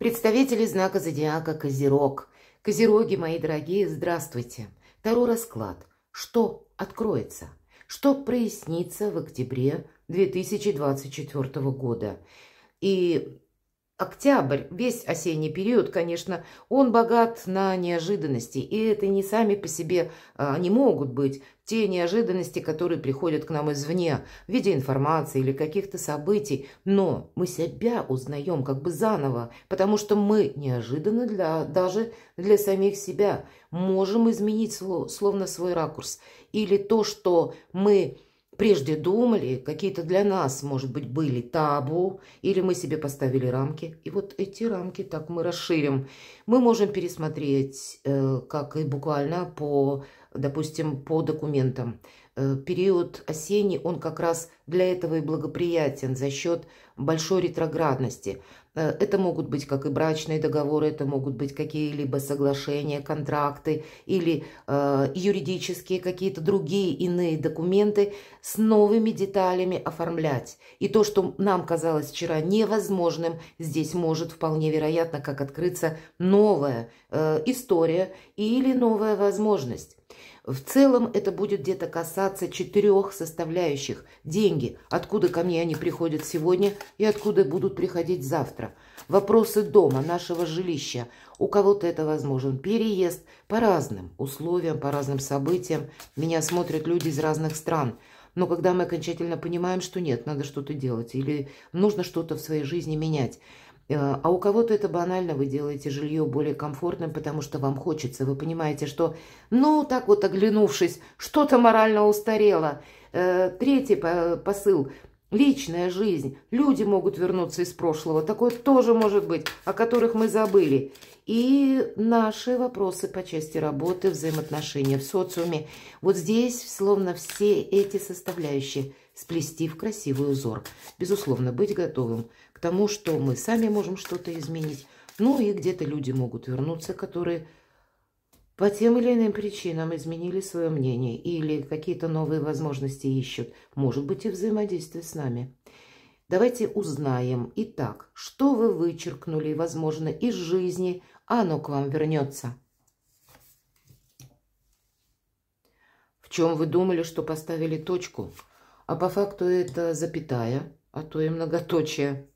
Представители знака зодиака Козерог. Козероги, мои дорогие, здравствуйте. Таро расклад. Что откроется? Что прояснится в октябре 2024 года? И октябрь, весь осенний период, конечно, он богат на неожиданности. И это не сами по себе не могут быть те неожиданности, которые приходят к нам извне, в виде информации или каких-то событий. Но мы себя узнаем как бы заново, потому что мы неожиданно даже для самих себя можем изменить словно свой ракурс. Или то, что мы прежде думали, какие-то для нас, может быть, были табу, или мы себе поставили рамки. И вот эти рамки так мы расширим. Мы можем пересмотреть, как и буквально по, допустим, по документам. Период осенний, он как раз для этого и благоприятен за счет большой ретроградности. Это могут быть как и брачные договоры, это могут быть какие-либо соглашения, контракты или юридические какие-то другие иные документы с новыми деталями оформлять. И то, что нам казалось вчера невозможным, здесь может вполне вероятно как открыться новая история или новая возможность. В целом это будет где-то касаться 4 составляющих. Деньги, откуда ко мне они приходят сегодня и откуда будут приходить завтра. Вопросы дома, нашего жилища. У кого-то это возможен переезд по разным условиям, по разным событиям. Меня смотрят люди из разных стран. Но когда мы окончательно понимаем, что нет, надо что-то делать или нужно что-то в своей жизни менять. А у кого-то это банально, вы делаете жилье более комфортным, потому что вам хочется. Вы понимаете, что, ну, так вот оглянувшись, что-то морально устарело. Третий посыл. Личная жизнь. Люди могут вернуться из прошлого. Такое тоже может быть, о которых мы забыли. И наши вопросы по части работы, взаимоотношения в социуме. Вот здесь словно все эти составляющие сплести в красивый узор. Безусловно, быть готовым к тому, что мы сами можем что-то изменить. Ну и где-то люди могут вернуться, которые по тем или иным причинам изменили свое мнение или какие-то новые возможности ищут. Может быть, и взаимодействие с нами. Давайте узнаем. Итак, что вы вычеркнули, возможно, из жизни, а оно к вам вернется. В чем вы думали, что поставили точку, а по факту это запятая, а то и многоточие.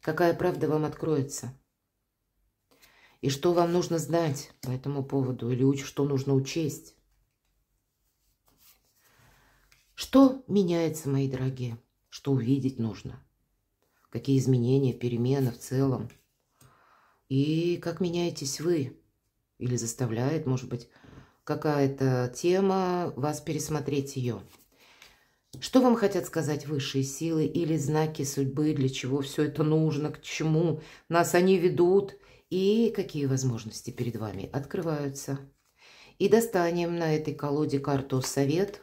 Какая правда вам откроется? И что вам нужно знать по этому поводу? Или что нужно учесть? Что меняется, мои дорогие? Что увидеть нужно? Какие изменения, перемены в целом? И как меняетесь вы? Или заставляет, может быть, какая-то тема вас пересмотреть ее? Что вам хотят сказать высшие силы или знаки судьбы? Для чего все это нужно? К чему нас они ведут? И какие возможности перед вами открываются. И достанем на этой колоде карту «Совет».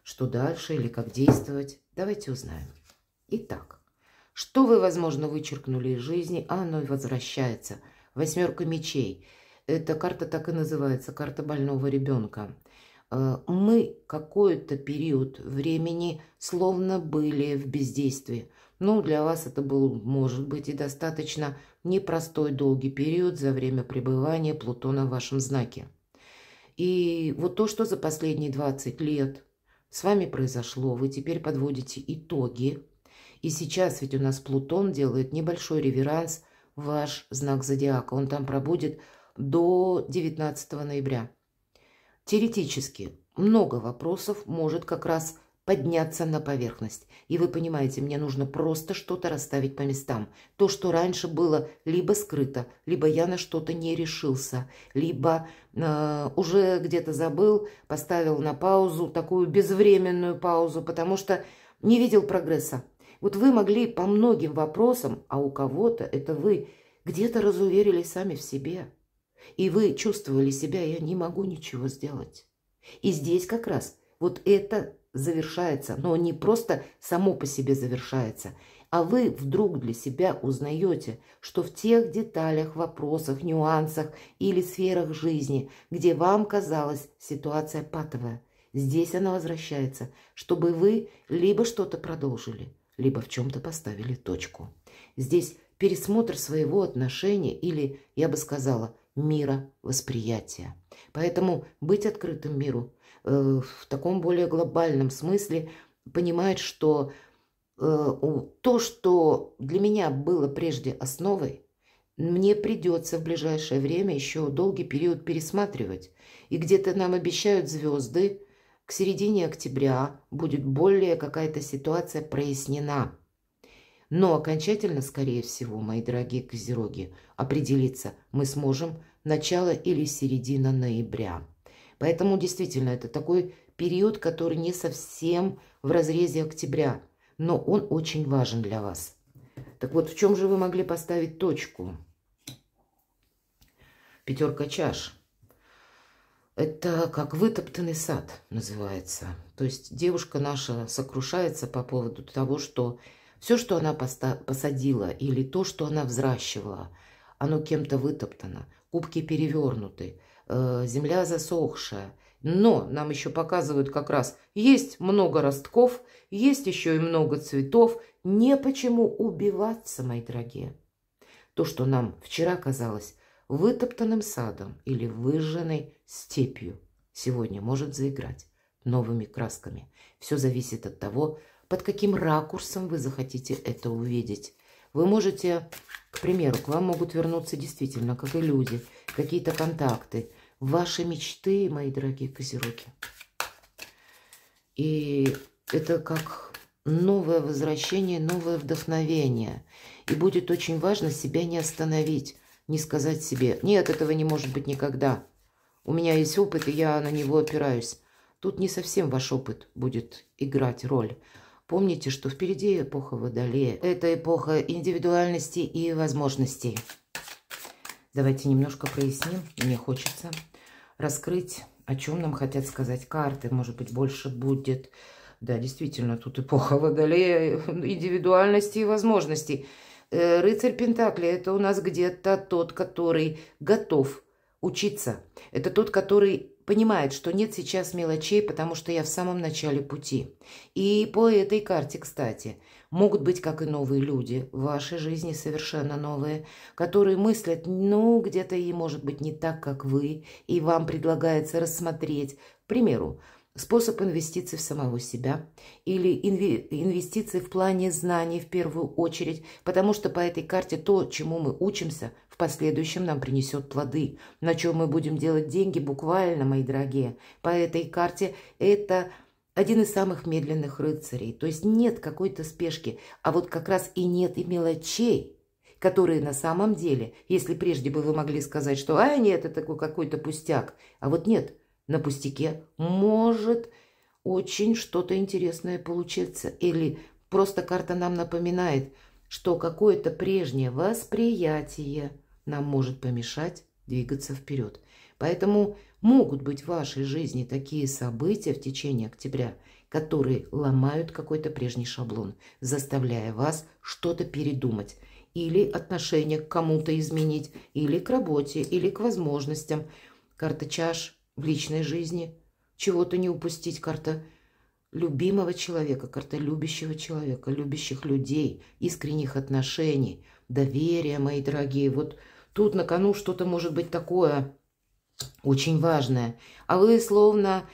Что дальше или как действовать? Давайте узнаем. Итак, что вы, возможно, вычеркнули из жизни, а оно возвращается. 8 мечей. Эта карта так и называется, карта больного ребенка. Мы какой-то период времени словно были в бездействии. Ну, для вас это был, может быть, и достаточно непростой долгий период за время пребывания Плутона в вашем знаке. И вот то, что за последние 20 лет с вами произошло, вы теперь подводите итоги. И сейчас ведь у нас Плутон делает небольшой реверанс в ваш знак зодиака. Он там пробудет до 19 ноября. Теоретически много вопросов может как раз подняться на поверхность. И вы понимаете, мне нужно просто что-то расставить по местам. То, что раньше было либо скрыто, либо я на что-то не решился, либо уже где-то забыл, поставил на паузу, такую безвременную паузу, потому что не видел прогресса. Вот вы могли по многим вопросам, а у кого-то это вы где-то разуверились сами в себе. И вы чувствовали себя, я не могу ничего сделать. И здесь как раз вот это завершается, но не просто само по себе завершается, а вы вдруг для себя узнаете, что в тех деталях, вопросах, нюансах или сферах жизни, где вам казалась ситуация патовая, здесь она возвращается, чтобы вы либо что-то продолжили, либо в чем-то поставили точку. Здесь пересмотр своего отношения или, я бы сказала, мировосприятия. Поэтому быть открытым миру в таком более глобальном смысле, понимать, что то, что для меня было прежде основой, мне придется в ближайшее время еще долгий период пересматривать. И где-то нам обещают звезды, к середине октября будет более какая-то ситуация прояснена. Но окончательно, скорее всего, мои дорогие козероги, определиться мы сможем начало или середина ноября. Поэтому действительно это такой период, который не совсем в разрезе октября, но он очень важен для вас. Так вот, в чем же вы могли поставить точку? Пятерка чаш. Это как вытоптанный сад называется. То есть девушка наша сокрушается по поводу того, что все, что она посадила, или то, что она взращивала, оно кем-то вытоптано, кубки перевернуты, земля засохшая. Но нам еще показывают как раз, есть много ростков, есть еще и много цветов. Не почему убиваться, мои дорогие. То, что нам вчера казалось вытоптанным садом или выжженной степью, сегодня может заиграть новыми красками. Все зависит от того, под каким ракурсом вы захотите это увидеть. Вы можете, к примеру, к вам могут вернуться действительно, как и люди, какие-то контакты, ваши мечты, мои дорогие козероги. И это как новое возвращение, новое вдохновение. И будет очень важно себя не остановить, не сказать себе: нет, этого не может быть никогда. У меня есть опыт, и я на него опираюсь. Тут не совсем ваш опыт будет играть роль. Помните, что впереди эпоха Водолея. Это эпоха индивидуальности и возможностей. Давайте немножко проясним. Мне хочется раскрыть, о чем нам хотят сказать карты. Может быть, больше будет. Да, действительно, тут эпоха Водолея, индивидуальности и возможностей. Рыцарь Пентаклей – это у нас где-то тот, который готов учиться. Это тот, который понимает, что нет сейчас мелочей, потому что я в самом начале пути. И по этой карте, кстати, могут быть как и новые люди в вашей жизни, совершенно новые, которые мыслят, ну, где-то и может быть не так, как вы, и вам предлагается рассмотреть, к примеру, способ инвестиций в самого себя или инвестиции в плане знаний в первую очередь, потому что по этой карте то, чему мы учимся, в последующем нам принесет плоды, на чем мы будем делать деньги буквально, мои дорогие. По этой карте это один из самых медленных рыцарей, то есть нет какой-то спешки, а вот как раз и нет и мелочей, которые на самом деле, если прежде бы вы могли сказать, что нет, это такой какой-то пустяк, а вот нет, на пустяке может очень что-то интересное получиться. Или просто карта нам напоминает, что какое-то прежнее восприятие нам может помешать двигаться вперед. Поэтому могут быть в вашей жизни такие события в течение октября, которые ломают какой-то прежний шаблон, заставляя вас что-то передумать. Или отношение к кому-то изменить, или к работе, или к возможностям. Карта чаш в личной жизни, чего-то не упустить, карта любимого человека, карта любящего человека, любящих людей, искренних отношений, доверия, мои дорогие. Вот тут на кону что-то может быть такое очень важное, а вы словно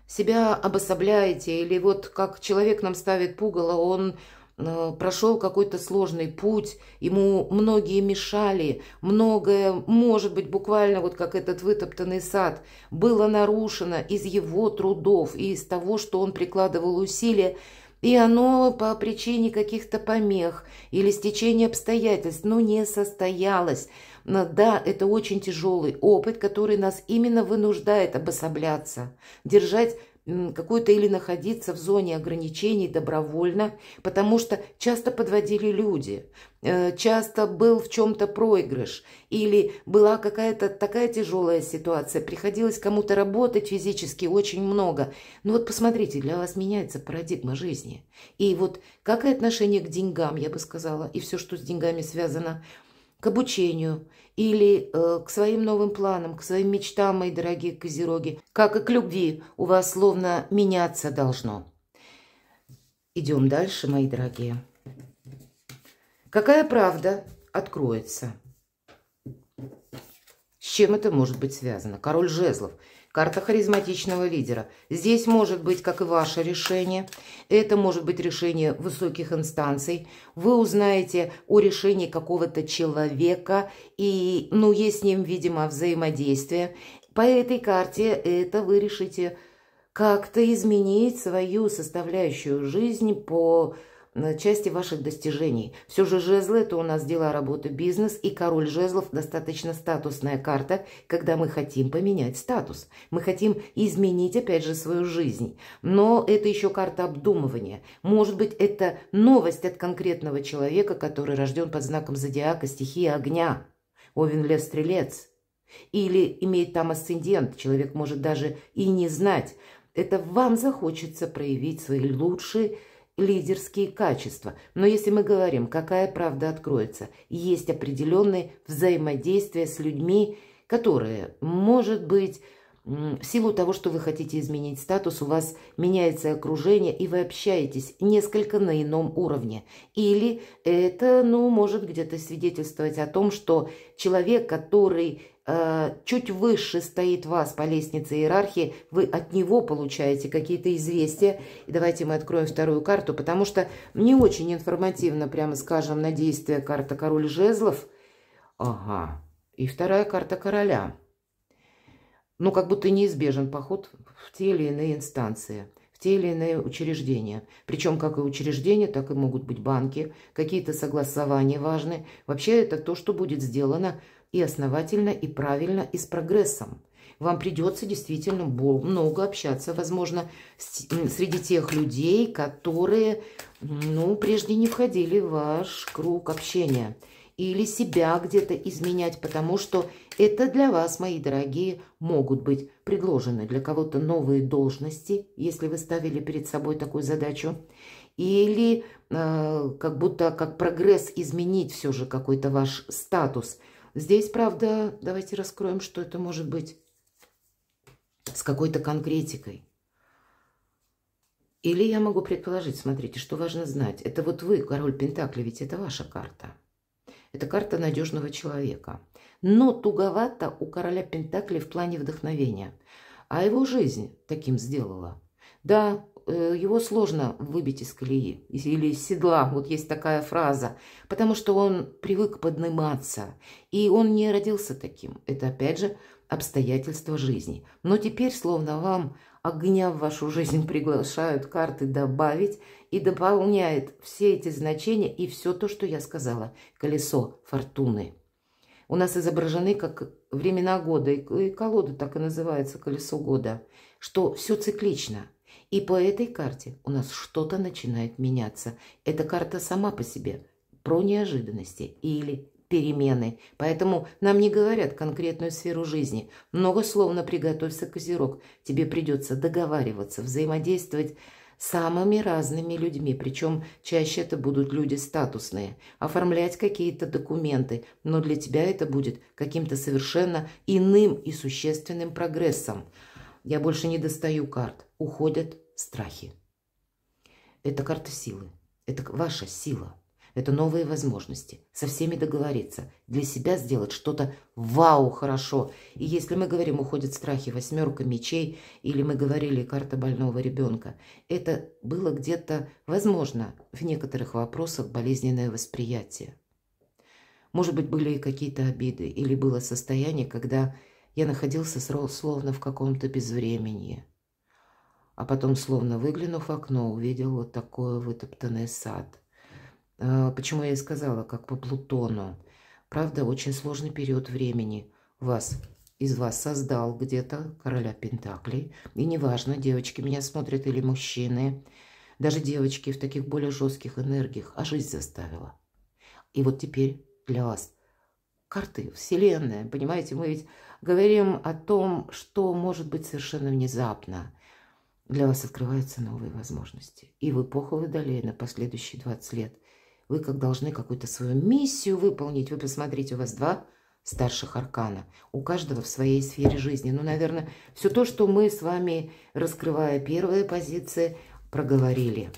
себя обособляете, или вот как человек нам ставит пугало, он прошел какой-то сложный путь, ему многие мешали, многое, может быть, буквально вот как этот вытоптанный сад, было нарушено из его трудов и из того, что он прикладывал усилия, и оно по причине каких-то помех или стечения обстоятельств, не состоялось. Но да, это очень тяжелый опыт, который нас именно вынуждает обособляться, держать какую-то или находиться в зоне ограничений добровольно, потому что часто подводили люди, часто был в чем-то проигрыш, или была какая-то такая тяжелая ситуация, приходилось кому-то работать физически очень много. Но вот посмотрите, для вас меняется парадигма жизни. И вот как и отношение к деньгам, я бы сказала, и все, что с деньгами связано, к обучению или к своим новым планам, к своим мечтам, мои дорогие козероги, как и к любви, у вас словно меняться должно. Идем дальше, мои дорогие. Какая правда откроется. С чем это может быть связано? Король жезлов. Карта харизматичного лидера. Здесь может быть, как и ваше решение, это может быть решение высоких инстанций. Вы узнаете о решении какого-то человека, и, есть с ним, видимо, взаимодействие. По этой карте это вы решите как-то изменить свою составляющую жизнь по части ваших достижений. Все же жезлы – это у нас дела, работа, бизнес, и король жезлов – достаточно статусная карта, когда мы хотим поменять статус. Мы хотим изменить, опять же, свою жизнь. Но это еще карта обдумывания. Может быть, это новость от конкретного человека, который рожден под знаком зодиака, стихии огня. Овен, Лев, Стрелец. Или имеет там асцендент, человек может даже и не знать. Это вам захочется проявить свои лучшие лидерские качества. Но если мы говорим, какая правда откроется, есть определенные взаимодействия с людьми, которые, может быть, в силу того, что вы хотите изменить статус, у вас меняется окружение, и вы общаетесь несколько на ином уровне. Или это, может где-то свидетельствовать о том, что человек, который чуть выше стоит вас по лестнице иерархии, вы от него получаете какие-то известия. И давайте мы откроем вторую карту, потому что не очень информативно, прямо скажем, на действие карта король жезлов. Ага. И вторая карта короля. Как будто неизбежен поход в те или иные инстанции, в те или иные учреждения. Причем как и учреждения, так и могут быть банки, какие-то согласования важные. Вообще это то, что будет сделано и основательно, и правильно, и с прогрессом. Вам придется действительно много общаться, возможно, среди тех людей, которые, прежде не входили в ваш круг общения. Или себя где-то изменять, потому что это для вас, мои дорогие, могут быть предложены для кого-то новые должности, если вы ставили перед собой такую задачу. Или как будто как прогресс изменить все же какой-то ваш статус. Здесь, правда, давайте раскроем, что это может быть с какой-то конкретикой. Или я могу предположить, смотрите, что важно знать. Это вот вы, король Пентаклей, ведь это ваша карта. Это карта надежного человека. Но туговато у короля Пентаклей в плане вдохновения. А его жизнь таким сделала. Да, его сложно выбить из колеи или из седла, вот есть такая фраза, потому что он привык подниматься, и он не родился таким. Это, опять же, обстоятельства жизни. Но теперь, словно вам огня в вашу жизнь приглашают карты добавить, и дополняет все эти значения и все то, что я сказала. Колесо фортуны. У нас изображены как времена года, и колода так и называется, колесо года, что все циклично. И по этой карте у нас что-то начинает меняться. Эта карта сама по себе про неожиданности или перемены. Поэтому нам не говорят конкретную сферу жизни. Многословно приготовься, Козерог. Тебе придется договариваться, взаимодействовать с самыми разными людьми. Причем чаще это будут люди статусные. Оформлять какие-то документы. Но для тебя это будет каким-то совершенно иным и существенным прогрессом. Я больше не достаю карт. Уходят страхи. Это карта силы. Это ваша сила. Это новые возможности. Со всеми договориться. Для себя сделать что-то вау хорошо. И если мы говорим, уходят страхи, 8 мечей, или мы говорили карта больного ребенка, это было где-то, возможно, в некоторых вопросах болезненное восприятие. Может быть, были и какие-то обиды, или было состояние, когда я находился словно в каком-то безвременье. А потом, словно выглянув в окно, увидел вот такой вытоптанный сад. Почему я и сказала, как по Плутону. Правда, очень сложный период времени из вас создал где-то короля Пентаклей. И неважно, девочки меня смотрят или мужчины. Даже девочки в таких более жестких энергиях. А жизнь заставила. И вот теперь для вас карты, Вселенная. Понимаете, мы ведь говорим о том, что может быть совершенно внезапно. Для вас открываются новые возможности. И в эпоху Водолея на последующие 20 лет вы как должны какую-то свою миссию выполнить. Вы посмотрите, у вас 2 старших аркана. У каждого в своей сфере жизни. Наверное, все то, что мы с вами, раскрывая первые позиции, проговорили.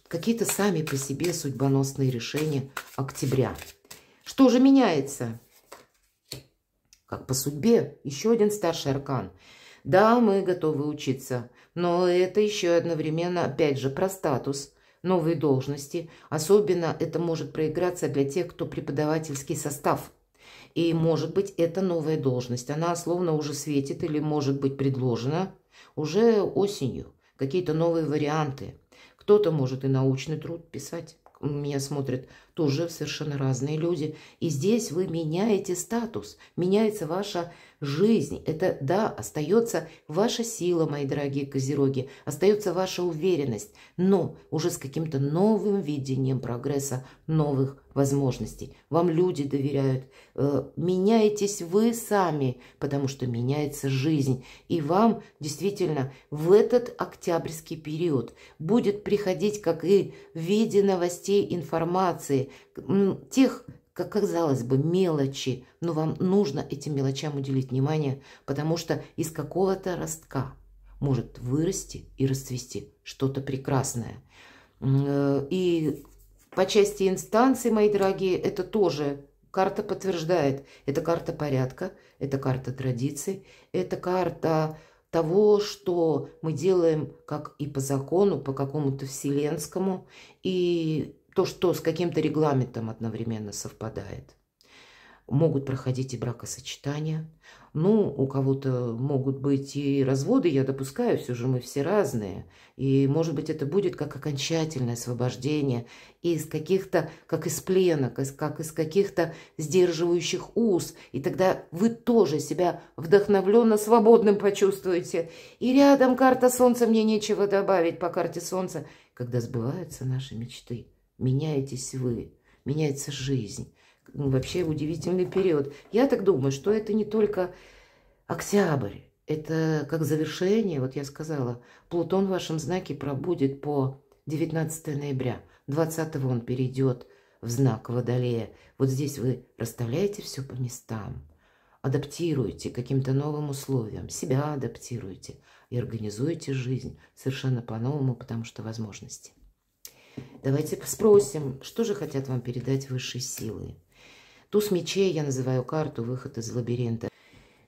Какие-то сами по себе судьбоносные решения октября. Что же меняется? Как по судьбе, еще один старший аркан. Да, мы готовы учиться, но это еще одновременно, опять же, про статус, новые должности. Особенно это может проиграться для тех, кто преподавательский состав. И, может быть, это новая должность. Она словно уже светит или может быть предложена уже осенью. Какие-то новые варианты. Кто-то может и научный труд писать. Меня смотрят тоже совершенно разные люди. И здесь вы меняете статус, меняется ваша жизнь. Это, да, остается ваша сила, мои дорогие козероги, остается ваша уверенность, но уже с каким-то новым видением прогресса, новых возможностей. Вам люди доверяют. Меняетесь вы сами, потому что меняется жизнь. И вам действительно в этот октябрьский период будет приходить, как и в виде новостей, информации, тех, как казалось бы, мелочи, но вам нужно этим мелочам уделить внимание, потому что из какого-то ростка может вырасти и расцвести что-то прекрасное. И по части инстанций, мои дорогие, это тоже карта подтверждает. Это карта порядка, это карта традиций, это карта того, что мы делаем как и по закону, по какому-то вселенскому, и то, что с каким-то регламентом одновременно совпадает. Могут проходить и бракосочетания. Ну, у кого-то могут быть и разводы, я допускаю, все же мы все разные. И, может быть, это будет как окончательное освобождение из каких-то, как из плена, как из каких-то сдерживающих уз. И тогда вы тоже себя вдохновленно свободным почувствуете. И рядом карта Солнца, мне нечего добавить по карте Солнца. Когда сбываются наши мечты, меняетесь вы, меняется жизнь. Вообще удивительный период. Я так думаю, что это не только октябрь, это как завершение, вот я сказала, Плутон в вашем знаке пробудет по 19 ноября. 20-го он перейдет в знак Водолея. Вот здесь вы расставляете все по местам, адаптируете к каким-то новым условиям, себя адаптируете и организуете жизнь совершенно по-новому, потому что возможности. Давайте спросим, что же хотят вам передать высшие силы. Туз мечей я называю карту «Выход из лабиринта».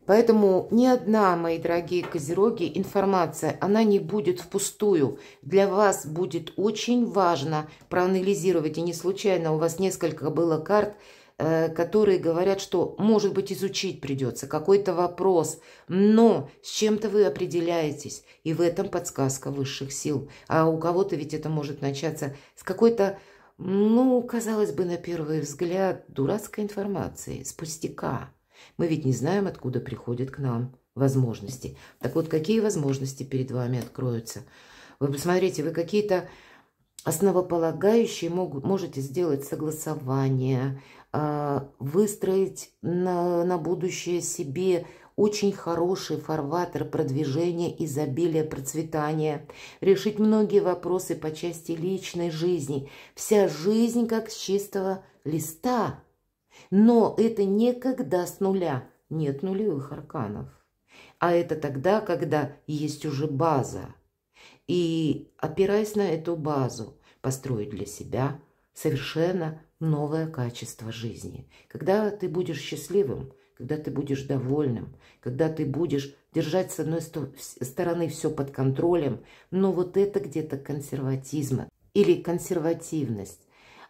Поэтому ни одна, мои дорогие козероги, информация, она не будет впустую. Для вас будет очень важно проанализировать, и не случайно у вас несколько было карт, которые говорят, что, может быть, изучить придется какой-то вопрос, но с чем-то вы определяетесь, и в этом подсказка высших сил. А у кого-то ведь это может начаться с какой-то, ну, казалось бы, на первый взгляд, дурацкой информации, с пустяка. Мы ведь не знаем, откуда приходят к нам возможности. Так вот, какие возможности перед вами откроются? Вы посмотрите, вы какие-то основополагающие можете сделать согласование, выстроить на будущее себе очень хороший фарватер продвижения, изобилия, процветания, решить многие вопросы по части личной жизни. Вся жизнь как с чистого листа. Но это никогда с нуля. Нет нулевых арканов. А это тогда, когда есть уже база. И опираясь на эту базу, построить для себя совершенно новое качество жизни. Когда ты будешь счастливым, когда ты будешь довольным, когда ты будешь держать с одной стороны все под контролем, но вот это где-то консерватизм или консервативность,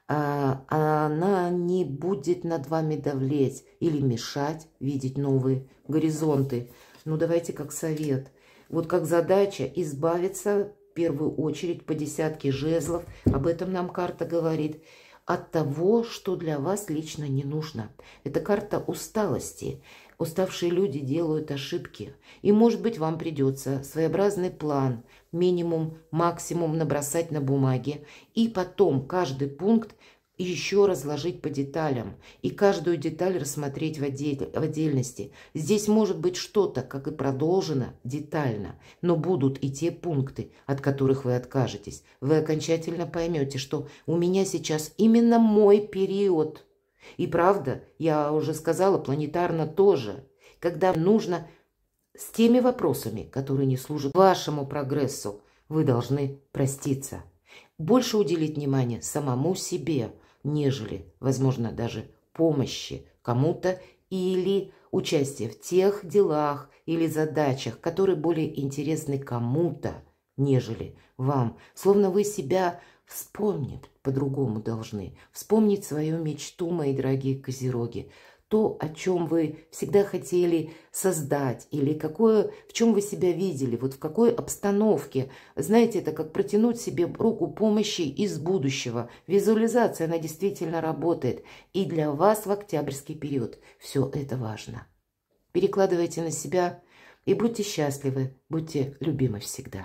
она не будет над вами давлеть или мешать видеть новые горизонты. Ну, давайте как совет. Вот как задача избавиться в первую очередь по десятке жезлов, об этом нам карта говорит, от того, что для вас лично не нужно. Это карта усталости. Уставшие люди делают ошибки. И, может быть, вам придется своеобразный план, минимум, максимум набросать на бумаге. И потом каждый пункт еще разложить по деталям. И каждую деталь рассмотреть в отдельности. Здесь может быть что-то, как и продолжено, детально. Но будут и те пункты, от которых вы откажетесь. Вы окончательно поймете, что у меня сейчас именно мой период. И правда, я уже сказала, планетарно тоже, когда нужно с теми вопросами, которые не служат вашему прогрессу, вы должны проститься. Больше уделить внимание самому себе, нежели, возможно, даже помощи кому-то или участие в тех делах или задачах, которые более интересны кому-то, нежели вам. Словно вы себя вспомнить по-другому должны. Вспомнить свою мечту, мои дорогие козероги. То, о чем вы всегда хотели создать, или какое, в чем вы себя видели, вот в какой обстановке. Знаете, это как протянуть себе руку помощи из будущего. Визуализация, она действительно работает. И для вас в октябрьский период все это важно. Перекладывайте на себя и будьте счастливы, будьте любимы всегда.